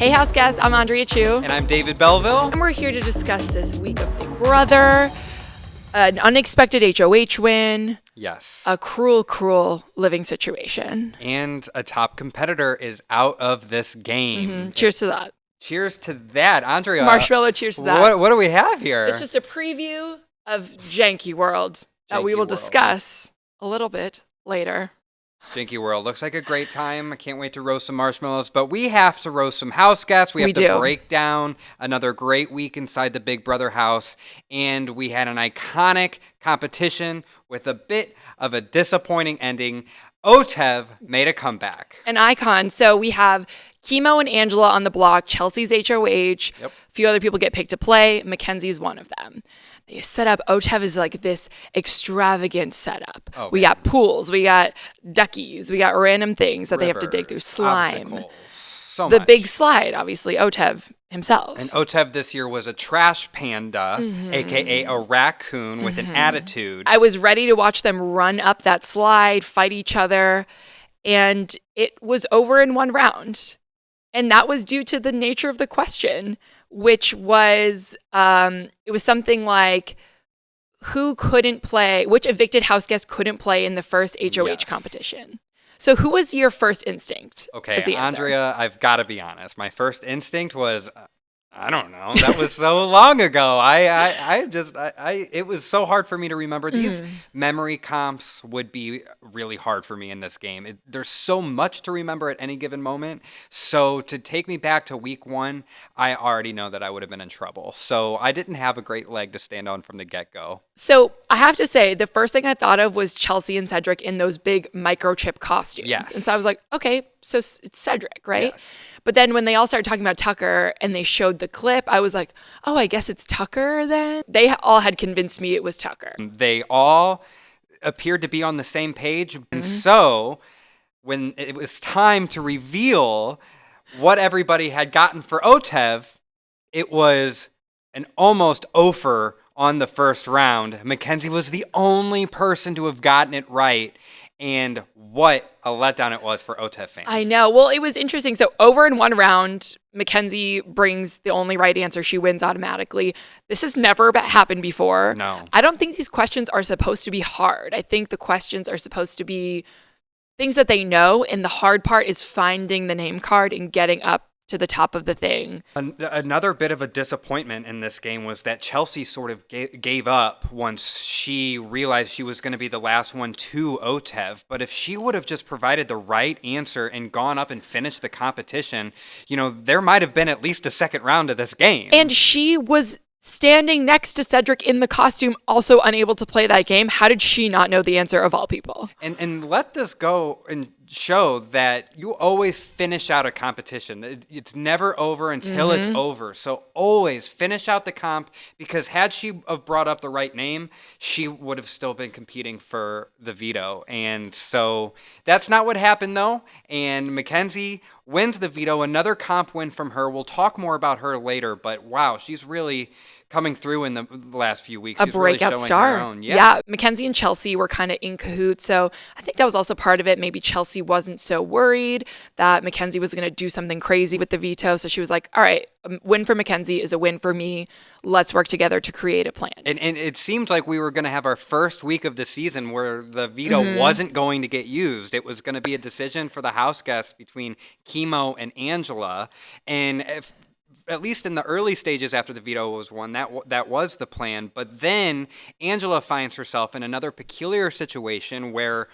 Hey, house guests, I'm Andrea Chu. And I'm David Belleville. And we're here to discuss this week of Big Brother, an unexpected HOH win. Yes. A cruel, cruel living situation. And a top competitor is out of this game. Mm-hmm. Cheers to that. Cheers to that. Andrea. Marshmallow, cheers to that. What do we have here? It's just a preview of Janky World that we will discuss a little bit later. Janky World looks like a great time. I can't wait to roast some marshmallows, but we have to roast some house guests. We have to break down another great week inside the Big Brother house, and we had an iconic competition with a bit of a disappointing ending. OTEV made a comeback. An icon. So we have Chemo and Angela on the block, Chelsea's HOH. Yep. A few other people get picked to play. Mackenzie's one of them. They set up, OTEV is like this extravagant setup. Oh, we got pools, we got duckies, we got random things that they have to dig through. Slime. So the much. big slide, obviously, OTEV himself. And OTEV this year was a trash panda, a.k.a. a raccoon with an attitude. I was ready to watch them run up that slide, fight each other, and it was over in one round. And that was due to the nature of the question, which was, it was something like, which evicted house guest couldn't play in the first HOH competition? So who was your first instinct? Okay, Andrea, I've got to be honest. My first instinct was, I don't know. That was so long ago. It was so hard for me to remember. These memory comps would be really hard for me in this game. There's so much to remember at any given moment. So to take me back to week one, I already know that I would have been in trouble. So I didn't have a great leg to stand on from the get-go. So I have to say, the first thing I thought of was Chelsie and Cedric in those big microchip costumes. Yes. And so I was like, okay, so it's Cedric, right? Yes. But then when they all started talking about Tucker and they showed the clip, I was like, oh, I guess it's Tucker then? They all had convinced me it was Tucker. They all appeared to be on the same page. And so when it was time to reveal what everybody had gotten for OTEV, it was an almost offer on the first round. Makensy was the only person to have gotten it right. And what a letdown it was for OTEV fans. I know. Well, it was interesting. So over in one round, Makensy brings the only right answer. She wins automatically. This has never happened before. No. I don't think these questions are supposed to be hard. I think the questions are supposed to be things that they know. And the hard part is finding the name card and getting up to the top of the thing. Another bit of a disappointment in this game was that Chelsie sort of gave up once she realized she was going to be the last one to OTEV. But if she would have just provided the right answer and gone up and finished the competition, there might have been at least a second round of this game. And she was standing next to Cedric in the costume, also unable to play that game. How did she not know the answer of all people? And let this go and show that you always finish out a competition. It's never over until it's over. So always finish out the comp, because had she have brought up the right name, she would have still been competing for the veto. And so that's not what happened, though. And Makensy wins the veto. Another comp win from her. We'll talk more about her later, but wow, she's really coming through in the last few weeks. A breakout really star. her own. Yeah, Makensy and Chelsie were kind of in cahoots. So I think that was also part of it. Maybe Chelsie wasn't so worried that Makensy was going to do something crazy with the veto. So she was like, all right, a win for Makensy is a win for me. Let's work together to create a plan. And it seemed like we were going to have our first week of the season where the veto wasn't going to get used. It was going to be a decision for the house guests between Chemo and Angela. And at least in the early stages after the veto was won, that was the plan. But then Angela finds herself in another peculiar situation where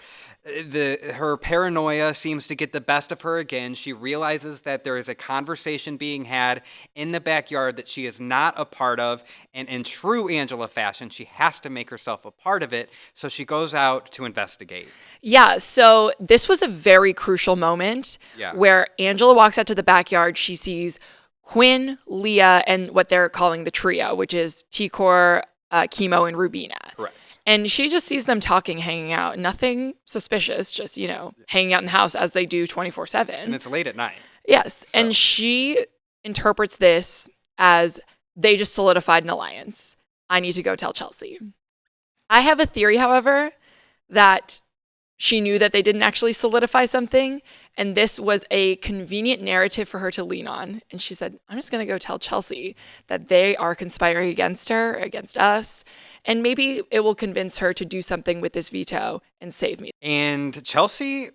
her paranoia seems to get the best of her again. She realizes that there is a conversation being had in the backyard that she is not a part of. And in true Angela fashion, she has to make herself a part of it. So she goes out to investigate. Yeah, so this was a very crucial moment where Angela walks out to the backyard. She sees Quinn, Leah, and what they're calling the trio, which is T-Core, Chemo, and Rubina. Correct. And she just sees them talking, hanging out. Nothing suspicious, just, hanging out in the house as they do 24/7. And it's late at night. Yes. So. And she interprets this as they just solidified an alliance. I need to go tell Chelsie. I have a theory, however, that she knew that they didn't actually solidify something, and this was a convenient narrative for her to lean on. And she said, I'm just going to go tell Chelsie that they are conspiring against her, against us, and maybe it will convince her to do something with this veto and save me. And Chelsie,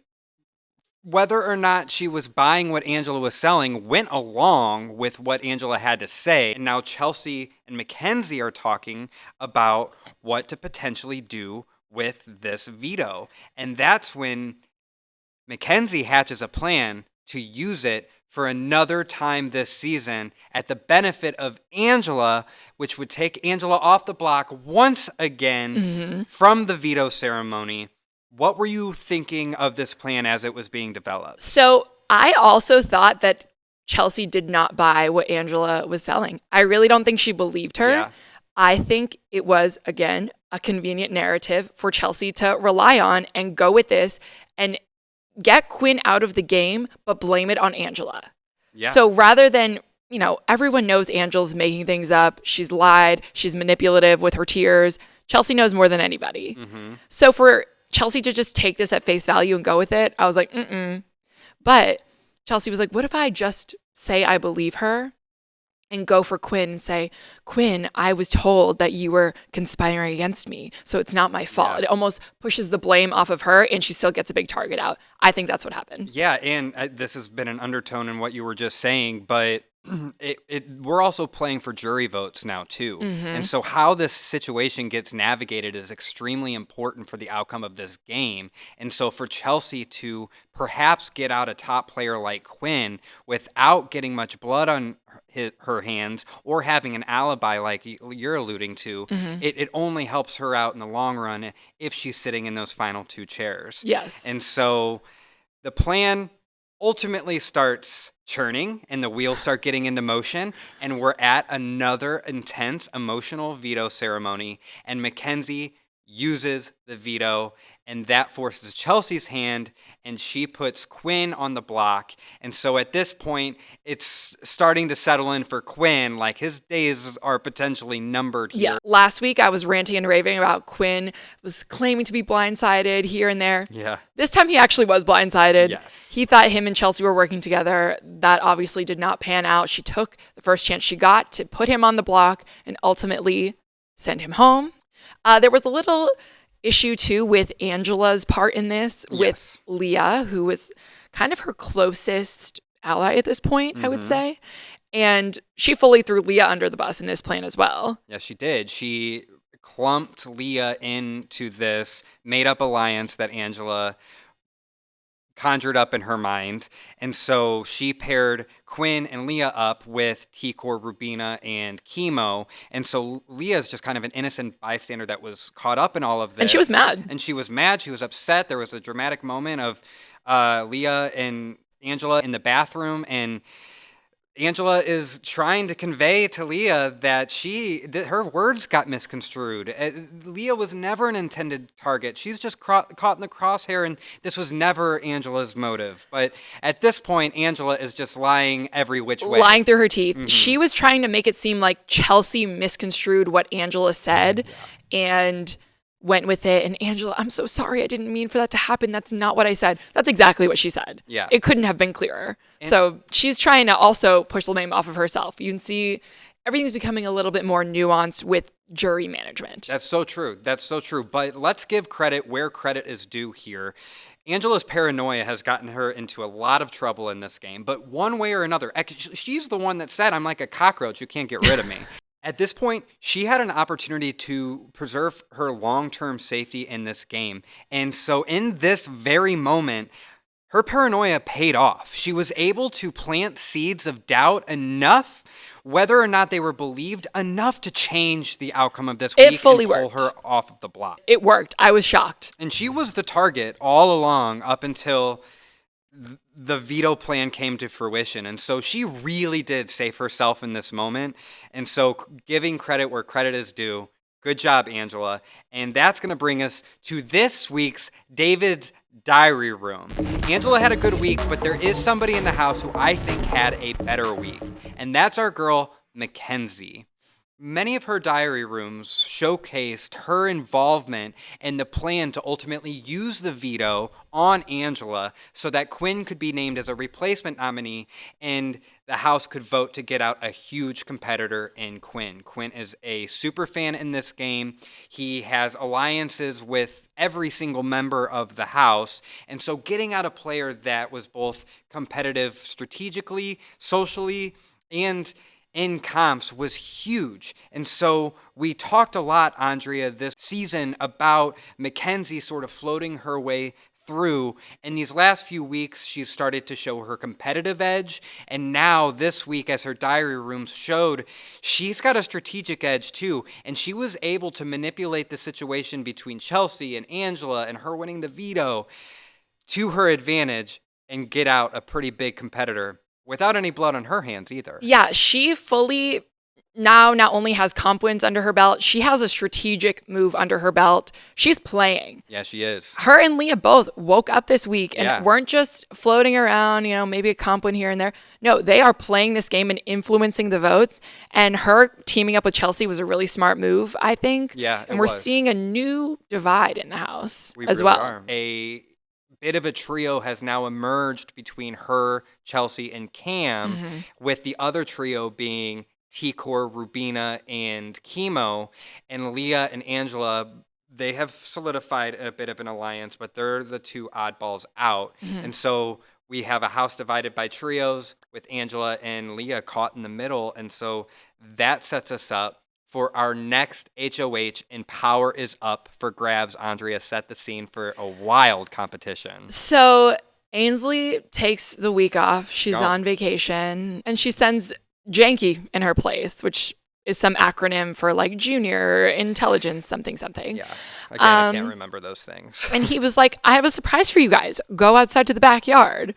whether or not she was buying what Angela was selling, went along with what Angela had to say. And now Chelsie and Makensy are talking about what to potentially do with this veto. And that's when Makensy hatches a plan to use it for another time this season at the benefit of Angela, which would take Angela off the block once again from the veto ceremony. What were you thinking of this plan as it was being developed? So I also thought that Chelsie did not buy what Angela was selling. I really don't think she believed her. Yeah. I think it was, again, a convenient narrative for Chelsie to rely on and go with this and get Quinn out of the game, but blame it on Angela. Yeah. So rather than, everyone knows Angela's making things up. She's lied. She's manipulative with her tears. Chelsie knows more than anybody. So for Chelsie to just take this at face value and go with it, I was like, But Chelsie was like, what if I just say I believe her and go for Quinn and say, Quinn, I was told that you were conspiring against me, so it's not my fault. Yeah. It almost pushes the blame off of her, and she still gets a big target out. I think that's what happened. Yeah, and this has been an undertone in what you were just saying, but we're also playing for jury votes now too. And so how this situation gets navigated is extremely important for the outcome of this game. And so for Chelsie to perhaps get out a top player like Quinn without getting much blood on her hands or having an alibi like you're alluding to, it only helps her out in the long run if she's sitting in those final two chairs. Yes. And so the plan ultimately starts churning and the wheels start getting into motion, and we're at another intense emotional veto ceremony, and Makensy uses the veto, and that forces Chelsea's hand, and she puts Quinn on the block. And so at this point, it's starting to settle in for Quinn, like his days are potentially numbered here. Yeah. Last week, I was ranting and raving about Quinn was claiming to be blindsided here and there. Yeah. This time, he actually was blindsided. Yes. He thought him and Chelsie were working together. That obviously did not pan out. She took the first chance she got to put him on the block and ultimately send him home. There was a little issue too with Angela's part in this, with Leah, who was kind of her closest ally at this point, I would say. And she fully threw Leah under the bus in this plan as well. Yeah, she did. She clumped Leah into this made-up alliance that Angela conjured up in her mind. And so she paired Quinn and Leah up with T-Core, Rubina, and Chemo. And so Leah's just kind of an innocent bystander that was caught up in all of this. And she was mad. She was upset. There was a dramatic moment of Leah and Angela in the bathroom, and Angela is trying to convey to Leah that her words got misconstrued. Leah was never an intended target. She's just caught in the crosshair, and this was never Angela's motive. But at this point, Angela is just lying every which way. Lying through her teeth. She was trying to make it seem like Chelsie misconstrued what Angela said and went with it. And Angela, I'm so sorry. I didn't mean for that to happen. That's not what I said. That's exactly what she said. Yeah. It couldn't have been clearer. So she's trying to also push the blame off of herself. You can see everything's becoming a little bit more nuanced with jury management. That's so true. But let's give credit where credit is due here. Angela's paranoia has gotten her into a lot of trouble in this game. But one way or another, she's the one that said, I'm like a cockroach. You can't get rid of me. At this point, she had an opportunity to preserve her long-term safety in this game. And so in this very moment, her paranoia paid off. She was able to plant seeds of doubt enough, whether or not they were believed, enough to change the outcome of this week and pull her off of the block. It worked. I was shocked. And she was the target all along up until the veto plan came to fruition. And so she really did save herself in this moment. And so giving credit where credit is due. Good job, Angela. And that's going to bring us to this week's David's Diary Room. Angela had a good week, but there is somebody in the house who I think had a better week. And that's our girl, Makensy. many of her diary rooms showcased her involvement in the plan to ultimately use the veto on Angela so that Quinn could be named as a replacement nominee and the House could vote to get out a huge competitor in Quinn. Quinn is a super fan in this game. He has alliances with every single member of the House. And so getting out a player that was both competitive strategically, socially, and in comps was huge. And so we talked a lot, Andrea, this season about Makensy sort of floating her way through. In these last few weeks, she's started to show her competitive edge. And now this week, as her diary rooms showed, she's got a strategic edge too. And she was able to manipulate the situation between Chelsie and Angela and her winning the veto to her advantage and get out a pretty big competitor without any blood on her hands either. Yeah, she fully now not only has comp wins under her belt, she has a strategic move under her belt. She's playing. Yeah, she is. Her and Leah both woke up this week and Yeah. weren't just floating around, maybe a comp win here and there. No, they are playing this game and influencing the votes. And her teaming up with Chelsie was a really smart move, I think. Yeah, and we're seeing a new divide in the House We as really well. are. A bit of a trio has now emerged between her, Chelsie, and Cam, with the other trio being T-Core, Rubina, and Chemo. And Leah and Angela, they have solidified a bit of an alliance, but they're the two oddballs out. And so we have a House divided by trios with Angela and Leah caught in the middle. And so that sets us up for our next HOH, and power is up for grabs. Andrea, set the scene for a wild competition. So Ainsley takes the week off. She's Oh. on vacation and she sends Janky in her place, which is some acronym for like junior intelligence something. Yeah, again, I can't remember those things. And he was like, I have a surprise for you guys. Go outside to the backyard.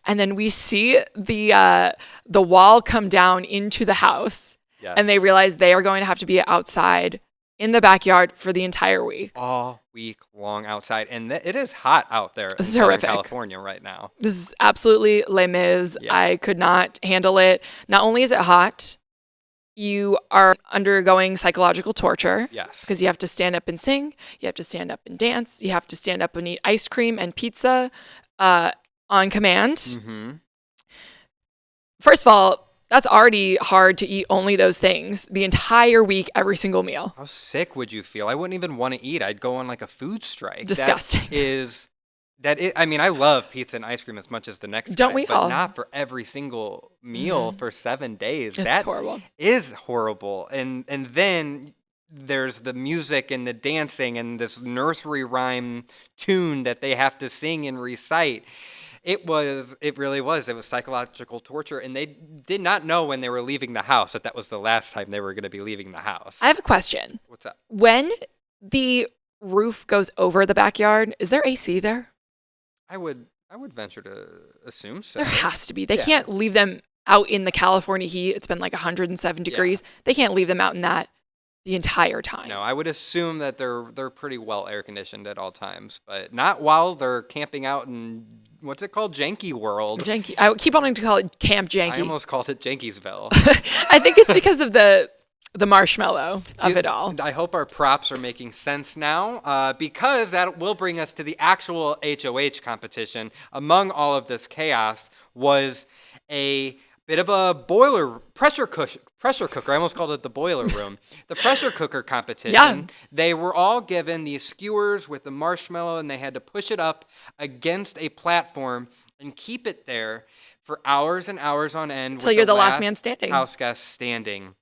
And then we see the wall come down into the house. Yes. And they realize they are going to have to be outside in the backyard for the entire week. All week long outside. And it is hot out there in It's Southern horrific. California right now. This is absolutely Les Mis. Yeah. I could not handle it. Not only is it hot, you are undergoing psychological torture. Yes. Because you have to stand up and sing. You have to stand up and dance. You have to stand up and eat ice cream and pizza on command. Mm-hmm. First of all, that's already hard to eat only those things the entire week, every single meal. How sick would you feel? I wouldn't even want to eat. I'd go on like a food strike. Disgusting. I mean, I love pizza and ice cream as much as the next Don't guy, we but all? not for every single meal for 7 days. It's That horrible. is horrible. And then there's the music and the dancing and this nursery rhyme tune that they have to sing and recite. It really was. It was psychological torture. And they did not know when they were leaving the house that was the last time they were going to be leaving the house. I have a question. What's up? When the roof goes over the backyard, is there AC there? I would venture to assume so. There has to be. They Yeah. can't leave them out in the California heat. It's been like 107 degrees. They can't leave them out in that the entire time. No, I would assume that they're pretty well air conditioned at all times, but not while they're camping out in what's it called, Janky World. Janky. I keep wanting to call it Camp Janky. I almost called it Jankiesville. I think it's because of the marshmallow of it all. I hope our props are making sense now, because that will bring us to the actual HOH competition. Among all of this chaos was a bit of a pressure cooker. I almost called it the boiler room. The pressure cooker competition. Yeah. They were all given these skewers with the marshmallow, and they had to push it up against a platform and keep it there for hours and hours on end. Until with you're the last man standing. House guest standing.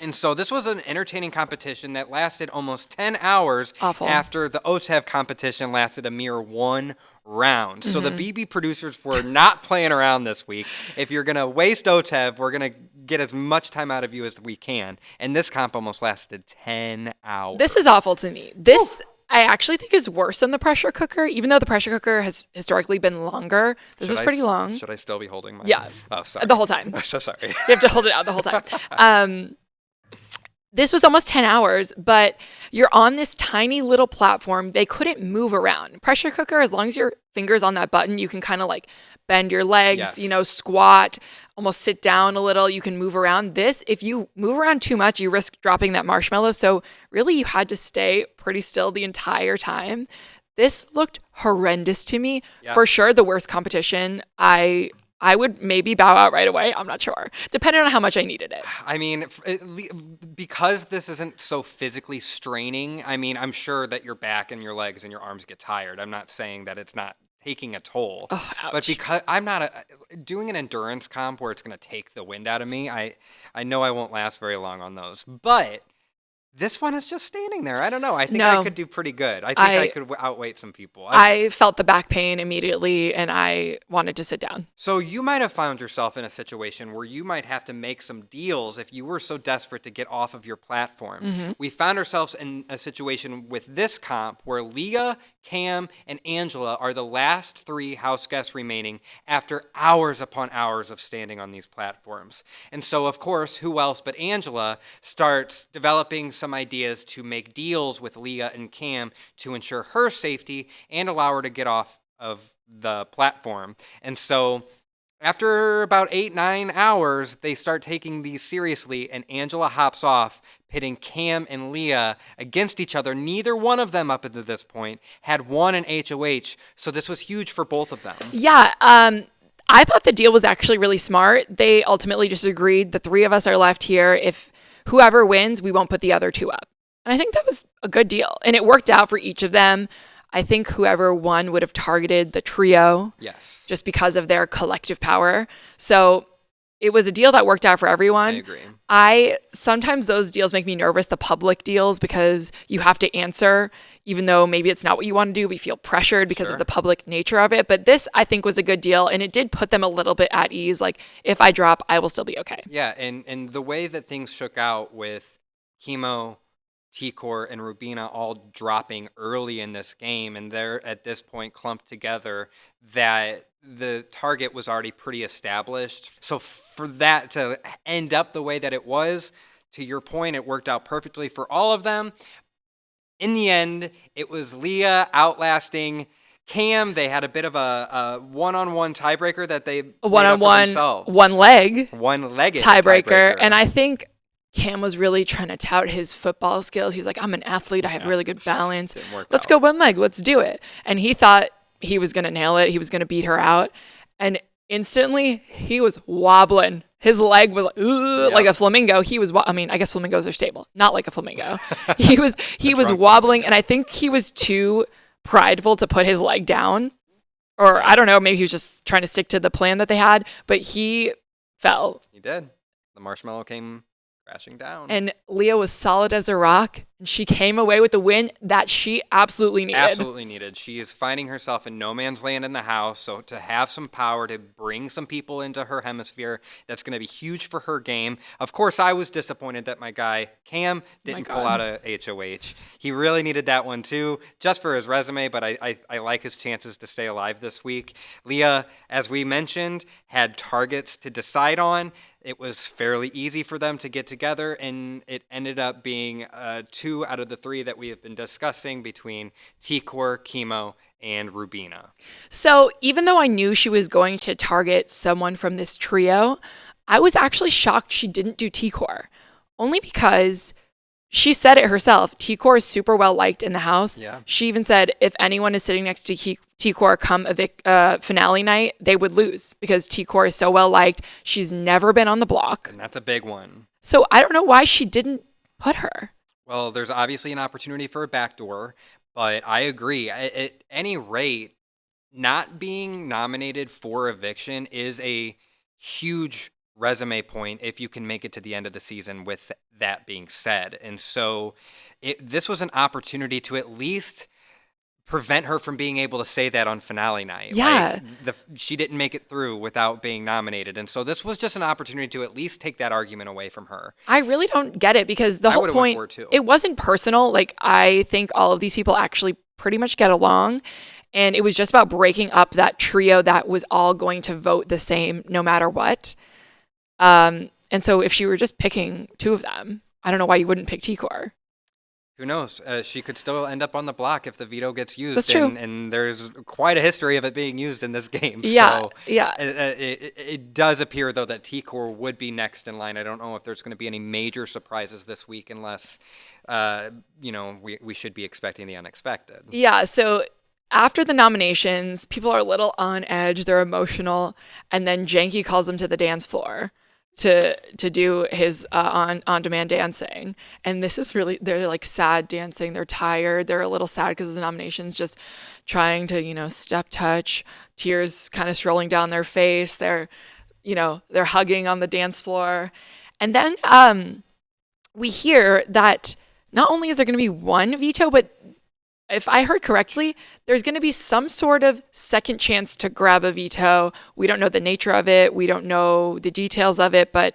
And so this was an entertaining competition that lasted almost 10 hours Awful. after the OTEV competition lasted a mere 1 round. So Mm-hmm. the BB producers were not playing around this week. If you're going to waste OTEV, we're going to get as much time out of you as we can. And this comp almost lasted 10 hours. This is awful to me. This I actually think is worse than the pressure cooker, even though the pressure cooker has historically been longer. This is pretty long. Should I still be holding mine? Yeah. Oh, sorry. The whole time. I'm so sorry. You have to hold it out the whole time. This was almost 10 hours, but you're on this tiny little platform. They couldn't move around. Pressure cooker, as long as your finger's on that button, you can kind of like bend your legs, Yes. Squat, almost sit down a little. You can move around. This, if you move around too much, you risk dropping that marshmallow. So really, you had to stay pretty still the entire time. This looked horrendous to me. Yeah. For sure, the worst competition. I would maybe bow out right away. I'm not sure. Depending on how much I needed it. I mean, because this isn't so physically straining, I mean, I'm sure that your back and your legs and your arms get tired. I'm not saying that it's not taking a toll. Oh, ouch. But because I'm not doing an endurance comp where it's going to take the wind out of me, I know I won't last very long on those. But this one is just standing there. I don't know. I think I could do pretty good. I think I could outweight some people. I felt the back pain immediately, and I wanted to sit down. So you might have found yourself in a situation where you might have to make some deals if you were so desperate to get off of your platform. Mm-hmm. We found ourselves in a situation with this comp where Leah, Cam, and Angela are the last 3 house guests remaining after hours upon hours of standing on these platforms. And so, of course, who else but Angela starts developing some ideas to make deals with Leah and Cam to ensure her safety and allow her to get off of the platform. And so after about 8-9 hours, they start taking these seriously, and Angela hops off, pitting Cam and Leah against each other. Neither one of them up until this point had won an HOH, so this was huge for both of them. Yeah, I thought the deal was actually really smart. They ultimately just agreed the 3 of us are left here. If whoever wins, we won't put the other 2 up. And I think that was a good deal. And it worked out for each of them. I think whoever won would have targeted the trio. Yes. Just because of their collective power. So it was a deal that worked out for everyone. I agree. Sometimes those deals make me nervous, the public deals, because you have to answer, even though maybe it's not what you want to do. We feel pressured because of the public nature of it. But this, I think, was a good deal, and it did put them a little bit at ease. Like, if I drop, I will still be okay. Yeah, and the way that things shook out with Chemo, T-Core, and Rubina all dropping early in this game, and they're at this point clumped together, that the target was already pretty established. So for that to end up the way that it was, to your point, it worked out perfectly for all of them. In the end, it was Leah outlasting Cam. They had a bit of a one-on-one tiebreaker that they made up for themselves. One-legged tiebreaker. And I think Cam was really trying to tout his football skills. He's like, I'm an athlete. I have really good balance. Let's go one leg. Let's do it. And he thought he was going to nail it. He was going to beat her out. And instantly, he was wobbling. His leg was like a flamingo. He was, I mean, I guess flamingos are stable. Not like a flamingo. He was wobbling. And I think he was too prideful to put his leg down. Or I don't know, maybe he was just trying to stick to the plan that they had. But he fell. He did. The marshmallow came crashing down. And Leah was solid as a rock, and she came away with the win that she absolutely needed. She is finding herself in no man's land in the house, so to have some power to bring some people into her hemisphere, that's going to be huge for her game. Of course, I was disappointed that my guy Cam didn't pull out a HOH. He really needed that one too, just for his resume, but I like his chances to stay alive this week. Leah, as we mentioned, had targets to decide on. It was fairly easy for them to get together, and it ended up being 2 out of the 3 that we have been discussing between T-Core, Chemo, and Rubina. So even though I knew she was going to target someone from this trio, I was actually shocked she didn't do T-Core, only because she said it herself. T-Core is super well liked in the house. Yeah. She even said if anyone is sitting next to T-Core come finale night, they would lose because T-Core is so well liked. She's never been on the block. And that's a big one. So I don't know why she didn't put her. Well, there's obviously an opportunity for a backdoor, but I agree. At any rate, not being nominated for eviction is a huge resume point if you can make it to the end of the season with that being said. And so this was an opportunity to at least prevent her from being able to say that on finale night. Yeah. She didn't make it through without being nominated. And so this was just an opportunity to at least take that argument away from her. I really don't get it because the whole point, it wasn't personal. Like, I think all of these people actually pretty much get along. And it was just about breaking up that trio that was all going to vote the same no matter what. And so if she were just picking 2 of them, I don't know why you wouldn't pick Tikor. Who knows? She could still end up on the block if the veto gets used. That's true. And there's quite a history of it being used in this game. Yeah, So yeah. it does appear, though, that Tikor would be next in line. I don't know if there's going to be any major surprises this week unless, we should be expecting the unexpected. Yeah, so after the nominations, people are a little on edge. They're emotional. And then Janky calls them to the dance floor to do his on-demand dancing. And this is really, they're like sad dancing. They're tired. They're a little sad because of the nominations, just trying to, step touch, tears kind of strolling down their face. They're hugging on the dance floor. And then we hear that not only is there going to be one veto, but if I heard correctly, there's going to be some sort of second chance to grab a veto. We don't know the nature of it. We don't know the details of it, but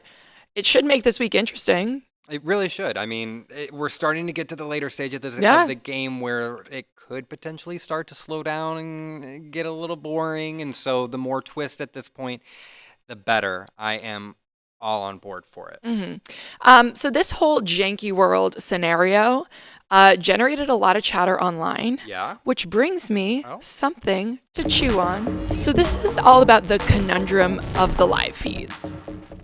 it should make this week interesting. It really should. I mean, we're starting to get to the later stage of the game where it could potentially start to slow down and get a little boring. And so the more twist at this point, the better. I am all on board for it. Mm-hmm. So this whole Janky World scenario generated a lot of chatter online. Yeah. Which brings me something to chew on. So this is all about the conundrum of the live feeds.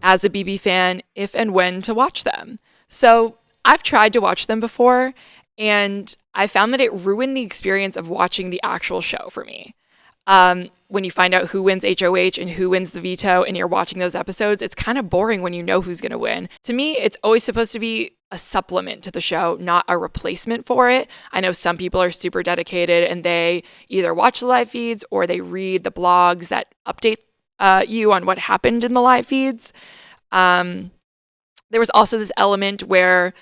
As a BB fan, if and when to watch them. So I've tried to watch them before, and I found that it ruined the experience of watching the actual show for me. When you find out who wins HOH and who wins the veto and you're watching those episodes, it's kind of boring when you know who's going to win. To me, it's always supposed to be a supplement to the show, not a replacement for it. I know some people are super dedicated and they either watch the live feeds or they read the blogs that update you on what happened in the live feeds. There was also this element where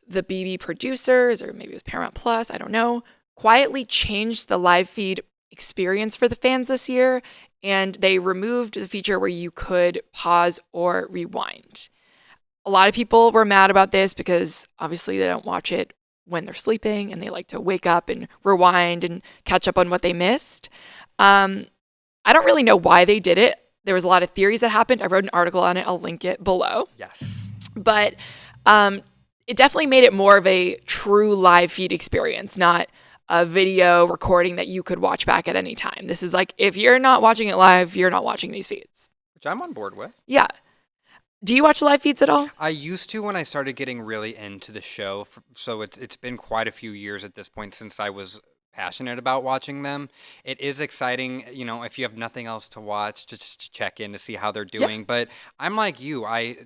the BB producers, or maybe it was Paramount Plus, I don't know, quietly changed the live feed experience for the fans this year, and they removed the feature where you could pause or rewind. A lot of people were mad about this because obviously they don't watch it when they're sleeping and they like to wake up and rewind and catch up on what they missed. I don't really know why they did it. There was a lot of theories that happened. I wrote an article on it. I'll link it below. Yes. But it definitely made it more of a true live feed experience, not a video recording that you could watch back at any time. This is like, if you're not watching it live, you're not watching these feeds. Which I'm on board with. Yeah. Do you watch live feeds at all? I used to when I started getting really into the show. So it's been quite a few years at this point since I was passionate about watching them. It is exciting, if you have nothing else to watch, just to check in to see how they're doing. Yeah. But I'm like you. I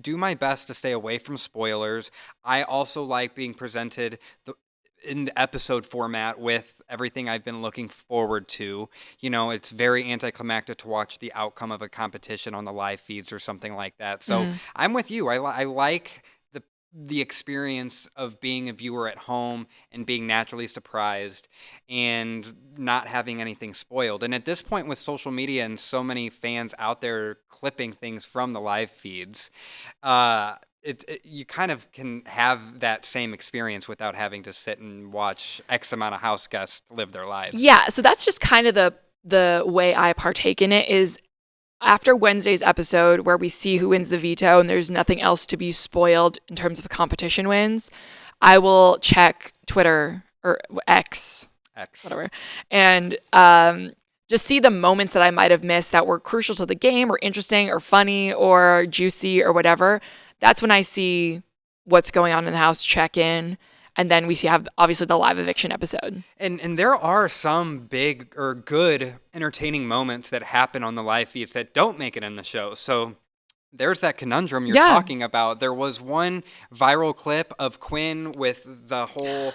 do my best to stay away from spoilers. I also like being presented in the episode format with everything I've been looking forward to. It's very anticlimactic to watch the outcome of a competition on the live feeds or something like that. So I'm with you. I like the experience of being a viewer at home and being naturally surprised and not having anything spoiled. And at this point with social media and so many fans out there clipping things from the live feeds, you kind of can have that same experience without having to sit and watch X amount of house guests live their lives. Yeah, so that's just kind of the way I partake in it is after Wednesday's episode where we see who wins the veto and there's nothing else to be spoiled in terms of competition wins, I will check Twitter or X, whatever, and just see the moments that I might have missed that were crucial to the game or interesting or funny or juicy or whatever. That's when I see what's going on in the house, check in, and then we have obviously the live eviction episode. And there are some big or good entertaining moments that happen on the live feeds that don't make it in the show. So there's that conundrum you're talking about. There was one viral clip of Quinn with the whole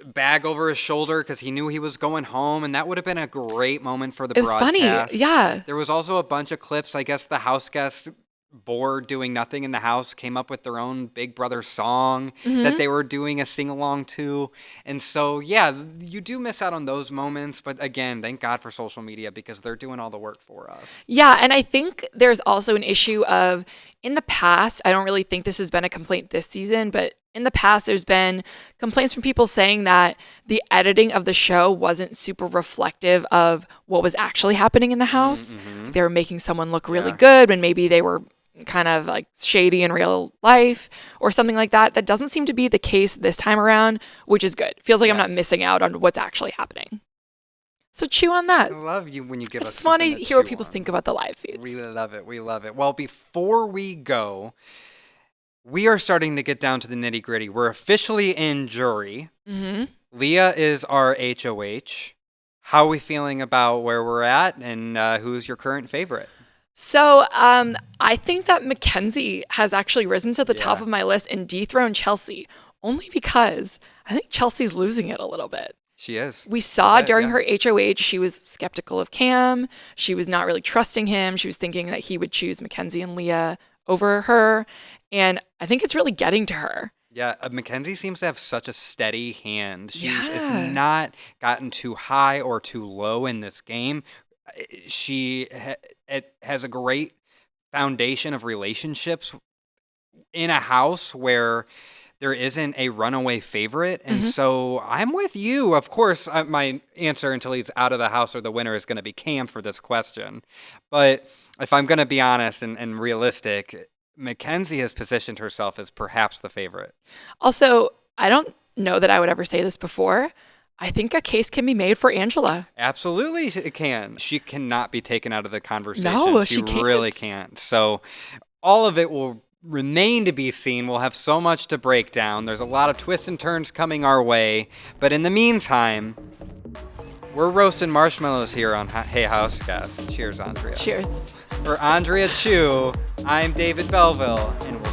bag over his shoulder because he knew he was going home, and that would have been a great moment for the broadcast. It was funny, yeah. There was also a bunch of clips. I guess the house guests, bored doing nothing in the house, came up with their own Big Brother song that they were doing a sing-along to. And so, yeah, you do miss out on those moments. But again, thank God for social media because they're doing all the work for us. Yeah, and I think there's also an issue of, in the past, I don't really think this has been a complaint this season, but in the past, there's been complaints from people saying that the editing of the show wasn't super reflective of what was actually happening in the house. They were making someone look really good when maybe they were kind of like shady in real life or something like that. That doesn't seem to be the case this time around, which is good. Feels like I'm not missing out on what's actually happening. So chew on that. I love you when you give us. I just want to hear what people think about the live feeds. We love it. We love it. Well, before we go, we are starting to get down to the nitty gritty. We're officially in jury. Mm-hmm. Leah is our HOH. How are we feeling about where we're at, and who's your current favorite? So I think that Makensy has actually risen to the top of my list and dethroned Chelsie, only because I think Chelsea's losing it a little bit. She is. We saw during her HOH, she was skeptical of Cam. She was not really trusting him. She was thinking that he would choose Makensy and Leah over her. And I think it's really getting to her. Yeah, Makensy seems to have such a steady hand. She's not gotten too high or too low in this game. She has a great foundation of relationships in a house where there isn't a runaway favorite. And so I'm with you. Of course, my answer until he's out of the house or the winner is going to be Cam for this question. But if I'm going to be honest and realistic, Makensy has positioned herself as perhaps the favorite. Also, I don't know that I would ever say this before. I think a case can be made for Angela. Absolutely it can. She cannot be taken out of the conversation. No, she can't. Really can't. So all of it will remain to be seen. We'll have so much to break down. There's a lot of twists and turns coming our way. But in the meantime, we're roasting marshmallows here on Hey House Guest. Cheers, Andrea. Cheers. For Andrea Chu, I'm David Belleville, and we'll